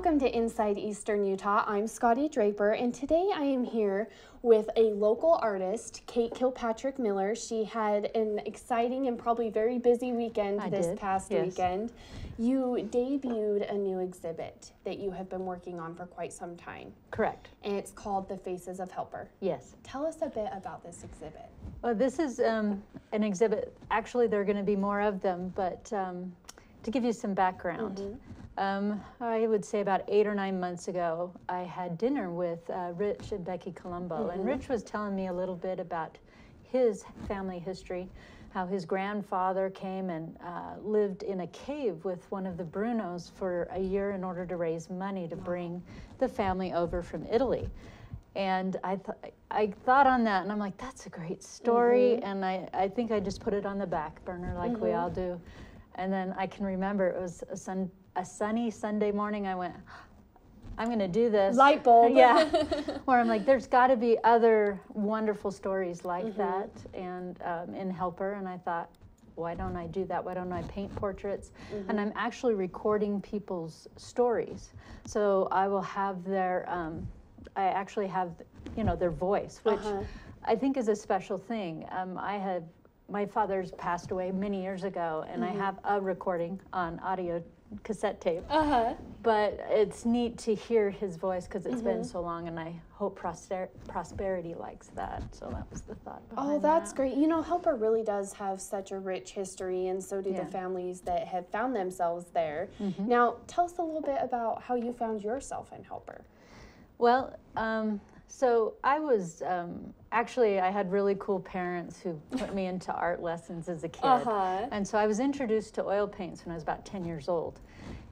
Welcome to Inside Eastern Utah. I'm Scotty Draper, and today I am here with a local artist, Kate Kilpatrick Miller. She had an exciting and probably very busy weekend this past weekend. You debuted a new exhibit that you have been working on for quite some time. Correct. And it's called The Faces of Helper. Yes. Tell us a bit about this exhibit. Well, this is an exhibit. Actually, there are going to be more of them, but to give you some background. I would say about 8 or 9 months ago, I had dinner with Rich and Becky Colombo, and Rich was telling me a little bit about his family history, how his grandfather came and lived in a cave with one of the Brunos for a year in order to raise money to bring the family over from Italy. And I thought on that, and I'm like, that's a great story, and I think I just put it on the back burner like we all do. And then I can remember it was a sunny Sunday morning. I went, I'm going to do this. Light bulb. Yeah. Where I'm like, there's got to be other wonderful stories like that and in Helper. And I thought, why don't I do that? Why don't I paint portraits? And I'm actually recording people's stories. So I will have their, I actually have, you know, their voice, which I think is a special thing. My father's passed away many years ago, and I have a recording on audio cassette tape. But it's neat to hear his voice because it's been so long, and I hope prosperity likes that. So that was the thought behind Oh, that's great. You know, Helper really does have such a rich history, and so do the families that have found themselves there. Now, tell us a little bit about how you found yourself in Helper. Well, so I was, actually I had really cool parents who put me into art lessons as a kid. And so I was introduced to oil paints when I was about 10 years old.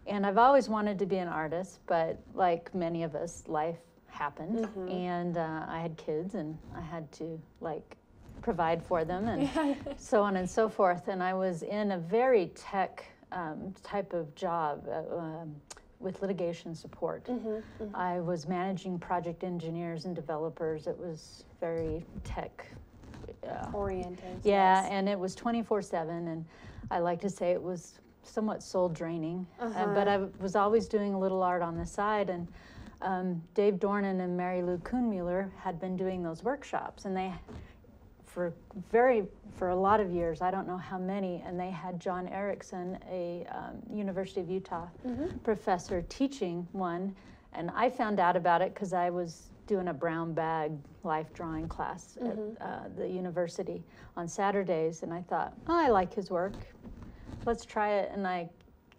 And I've always wanted to be an artist, but like many of us, life happened. And I had kids, and I had to like provide for them, and so on and so forth. And I was in a very tech type of job, with litigation support. I was managing project engineers and developers. It was very tech oriented. Yeah, and it was 24/7, and I like to say it was somewhat soul draining. But I was always doing a little art on the side, and Dave Dornan and Mary Lou Kuhnmuller had been doing those workshops, and they for a lot of years, I don't know how many, and they had John Erickson, a University of Utah professor, teaching one, and I found out about it because I was doing a brown bag life drawing class at the university on Saturdays, and I thought, oh, I like his work, let's try it. And I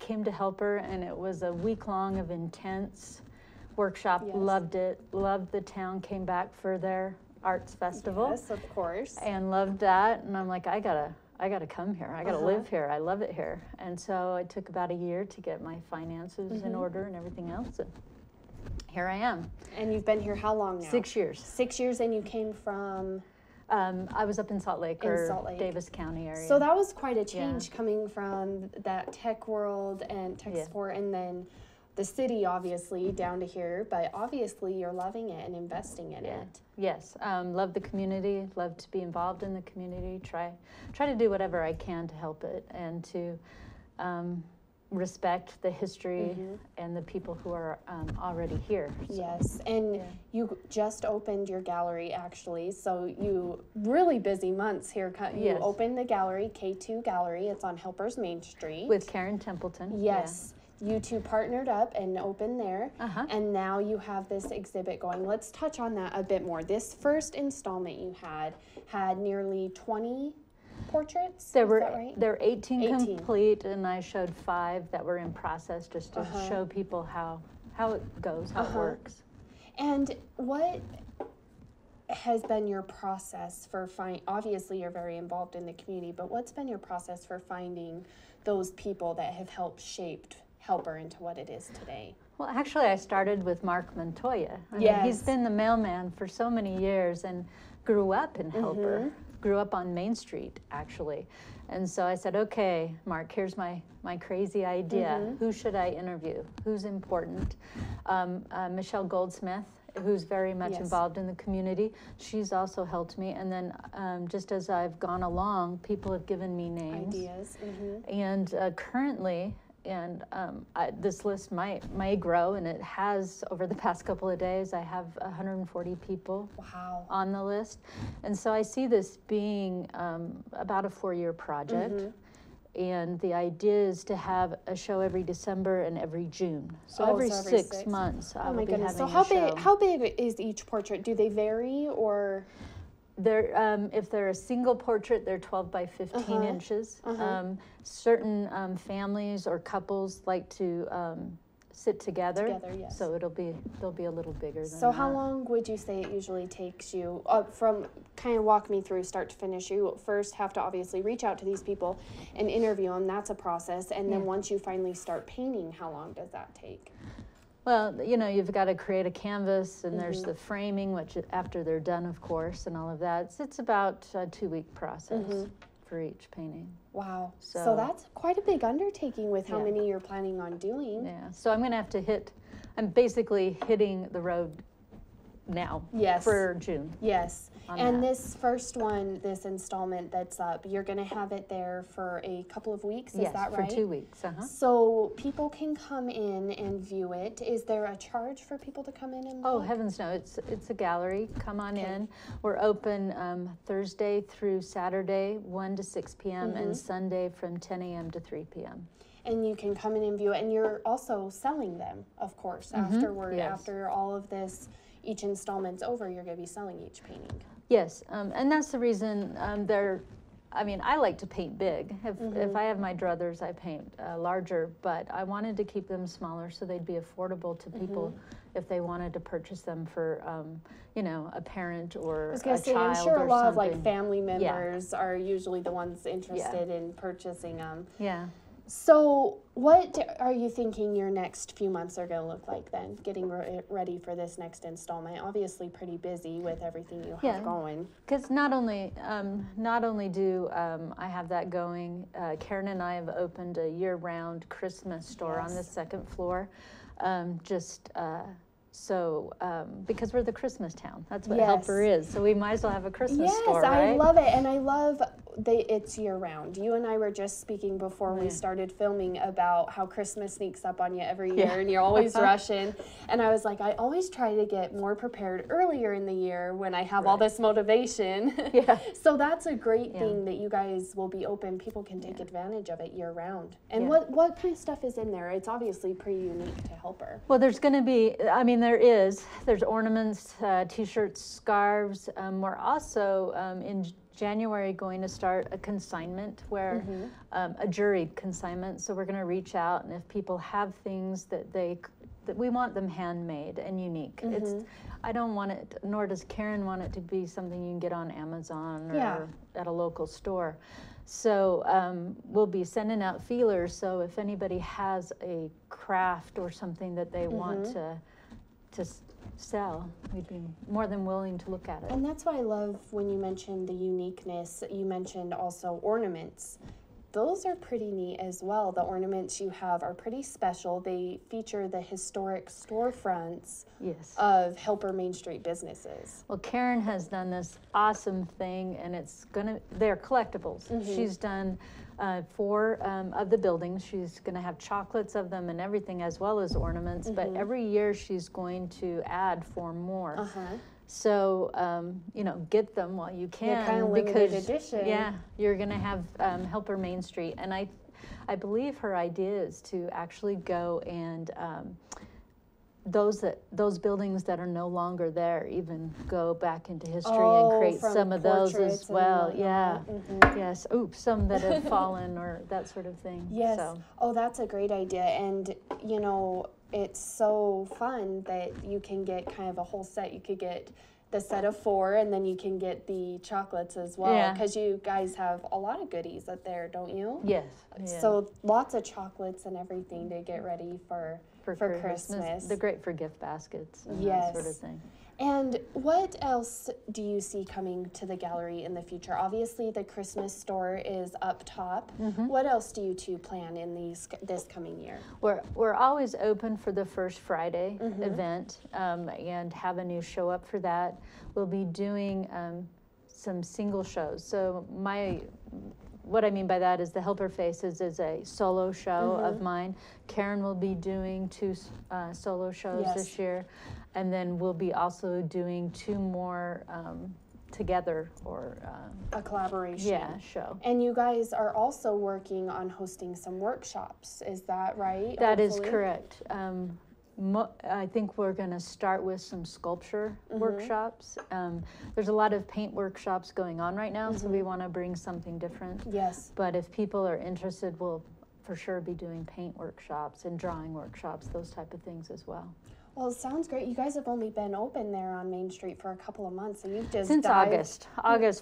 came to Helper, and it was a week long of intense workshop. Loved it, loved the town, came back for their arts festival. Yes, of course. And loved that, and I'm like, I gotta come here. I gotta live here. I love it here. And so it took about a year to get my finances in order and everything else, and here I am. And you've been here how long now? 6 years. 6 years, and you came from? I was up in Salt Lake, Davis County area. So that was quite a change coming from that tech world and tech support, and then the city, obviously, down to here, but obviously you're loving it and investing in it. Yes, love the community, love to be involved in the community, try to do whatever I can to help it, and to respect the history and the people who are already here. So. Yes, and you just opened your gallery, actually, so you really busy months here. You opened the gallery, K2 Gallery. It's on Helper's Main Street. With Karen Templeton. Yes. You two partnered up and opened there, and now you have this exhibit going. Let's touch on that a bit more. This first installment you had nearly 20 portraits. There were 18 complete, and I showed 5 that were in process, just to show people how it goes, how it works. And what has been your process for obviously you're very involved in the community, but what's been your process for finding those people that have helped shape Helper into what it is today? Well, actually, I started with Mark Montoya. I mean, he's been the mailman for so many years and grew up in Helper, grew up on Main Street, actually. And so I said, okay, Mark, here's my crazy idea. Who should I interview? Who's important? Michelle Goldsmith, who's very much involved in the community. She's also helped me. And then just as I've gone along, people have given me names. Ideas. And currently, and this list may grow, and it has over the past couple of days. I have 140 people on the list, and so I see this being about a 4-year project. And the idea is to have a show every December and every June. So every 6 months I will be having a show. So how big is each portrait? Do they vary, or? If they're a single portrait, they're 12 by 15 inches. Certain families or couples like to sit together, yes. So they'll be a little bigger than So how long would you say it usually takes you from, kind of walk me through start to finish? You first have to obviously reach out to these people and interview them. That's a process. And then once you finally start painting, how long does that take? Well, you've got to create a canvas, and there's the framing, which after they're done, of course, and all of that. It's about a 2-week process for each painting. Wow. So that's quite a big undertaking with how many you're planning on doing. Yeah. So I'm going to have to I'm basically hitting the road now for June. Yes. And this first one, this installment that's up, you're going to have it there for a couple of weeks, is that right? Yes, for 2 weeks. So people can come in and view it. Is there a charge for people to come in and look? Oh, heavens no. It's a gallery. Come on in. We're open Thursday through Saturday, 1 to 6 p.m., and Sunday from 10 a.m. to 3 p.m. And you can come in and view it. And you're also selling them, of course, afterward. After all of this, each installment's over, you're going to be selling each painting. Yes, and that's the reason I like to paint big. If I have my druthers, I paint larger, but I wanted to keep them smaller so they'd be affordable to people if they wanted to purchase them for, a parent or a child. I'm sure a lot of something. Family members are usually the ones interested in purchasing them. Yeah. So what are you thinking your next few months are going to look like then, getting ready for this next installment? Obviously pretty busy with everything you have going. Because not only do I have that going, Karen and I have opened a year-round Christmas store on the 2nd floor, because we're the Christmas town. That's what Helper is. So we might as well have a Christmas store, right? Yes, I love it. And I love it's year-round. You and I were just speaking before we started filming about how Christmas sneaks up on you every year and you're always rushing. And I was like, I always try to get more prepared earlier in the year when I have all this motivation. So that's a great thing that you guys will be open. People can take advantage of it year-round. And what kind of stuff is in there? It's obviously pretty unique to Helper. Well, there's going to be, there's ornaments, T-shirts, scarves. We're also in January going to start a consignment where a juried consignment. So we're going to reach out, and if people have things that we want them handmade and unique. I don't want it, nor does Karen want it to be something you can get on Amazon or at a local store. So we'll be sending out feelers. So if anybody has a craft or something that they want to sell, we'd be more than willing to look at it. And that's why I love when you mentioned the uniqueness. You mentioned also ornaments. Those are pretty neat as well. The ornaments you have are pretty special. They feature the historic storefronts of Helper Main Street businesses. Well, Karen has done this awesome thing, and they're collectibles. She's done 4 of the buildings. She's going to have chocolates of them and everything, as well as ornaments, but every year she's going to add 4 more. So, get them while you can. Kind of limited edition. Yeah, you're going to have Helper Main Street. And I believe her idea is to actually go and those buildings that are no longer there even go back into history and create some of those as well. Yes. Oops, some that have fallen or that sort of thing. Yes. So. Oh, that's a great idea. And, it's so fun that you can get kind of a whole set. You could get the set of 4, and then you can get the chocolates as well, because you guys have a lot of goodies up there, don't you? Yes. So lots of chocolates and everything to get ready for Christmas. They're great for gift baskets and that sort of thing. And what else do you see coming to the gallery in the future? Obviously, the Christmas store is up top. What else do you two plan in this coming year? We're always open for the First Friday event and have a new show up for that. We'll be doing some single shows. So what I mean by that is the Helper Faces is a solo show of mine. Karen will be doing 2 solo shows this year, and then we'll be also doing 2 more together, or a collaboration. Yeah, show. And you guys are also working on hosting some workshops, is that right? That is correct. I think we're going to start with some sculpture workshops. There's a lot of paint workshops going on right now, so we want to bring something different. Yes. But if people are interested, we'll for sure be doing paint workshops and drawing workshops, those type of things as well. Well, it sounds great. You guys have only been open there on Main Street for a couple of months, and you've just since August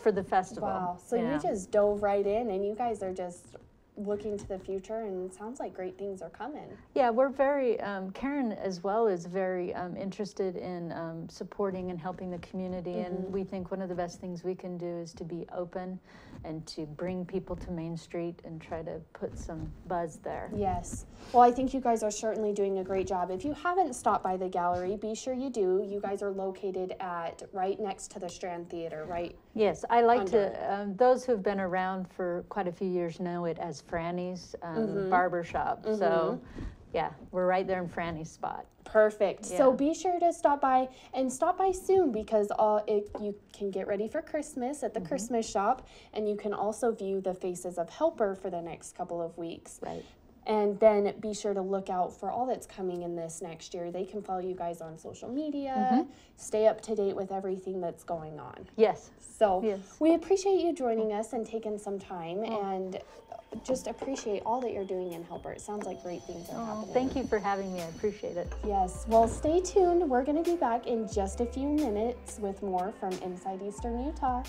for the festival. Wow. So you just dove right in, and you guys are just looking to the future, and it sounds like great things are coming. Yeah, we're very, Karen as well is very interested in supporting and helping the community, and we think one of the best things we can do is to be open and to bring people to Main Street and try to put some buzz there. Yes. Well, I think you guys are certainly doing a great job. If you haven't stopped by the gallery, be sure you do. You guys are located at right next to the Strand Theater, right? Yes, I like to, those who've been around for quite a few years know it as Franny's Barber Shop. So, yeah, we're right there in Franny's spot. Perfect. Yeah. So be sure to stop by, and stop by soon, because you can get ready for Christmas at the Christmas shop, and you can also view the Faces of Helper for the next couple of weeks. Right. And then be sure to look out for all that's coming in this next year. They can follow you guys on social media, stay up to date with everything that's going on. Yes. So we appreciate you joining us and taking some time, and just appreciate all that you're doing in Helper. It sounds like great things are happening. Thank you for having me. I appreciate it. Yes. Well, stay tuned. We're going to be back in just a few minutes with more from Inside Eastern Utah.